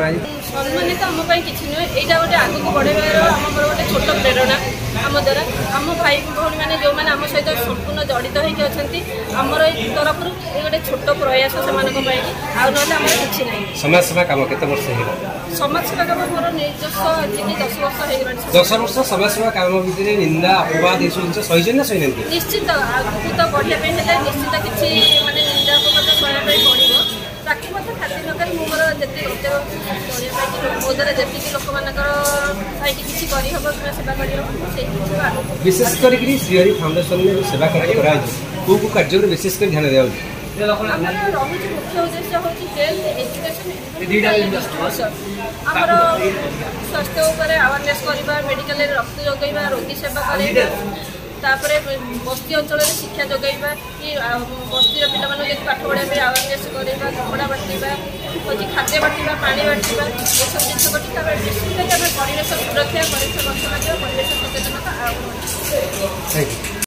सम्मानित आम किसी नुहे यहाँ गोटे आग को बढ़ेबार आम गोटे छोट प्रेरणा आम द्वारा आम भाई भौणी मैंने जो मैंने आम सहित संपूर्ण जड़ित होती आमर तरफ ये गोटे छोट प्रयास से आम किसी ना समाज सेवा काम केते वर्ष समाज सेवा काम मोर निजस्व आज 10 वर्ष हो 10 वर्ष समाज सेवा काम भितर निंदा अपवाद ये सब सही ना सही निश्चित आगे तो बढ़िया निश्चित किसी मानने निंदा अपवाद सहया पड़ो ताकि मत खातिर नकर मोर जति मो द्वारा जी लोक मानकर किसी करहब कि सेवा कर विशेष कर श्रीहरि फाउंडेशन में सेवा कार्य को कार्य विशेष कर ध्यान दिया रही मुख्य उद्देश्य हूँ हेल्थ एजुकेशन आमर स्वास्थ्य अवेयरनेस करवा मेडिकल रक्त जगैवा रोगी सेवा कर तापर बस्ती अंचल शिक्षा जगैवा कि बस्तीर पिला पाठ पढ़ाई अवेयरनेस करवा कपड़ा बांटा हूँ खाद्य बांटा पानी बांटा ये सब जिन निश्चित परिवेश सुरक्षा परिवेश गछ लगे परिवेश सचेतनता।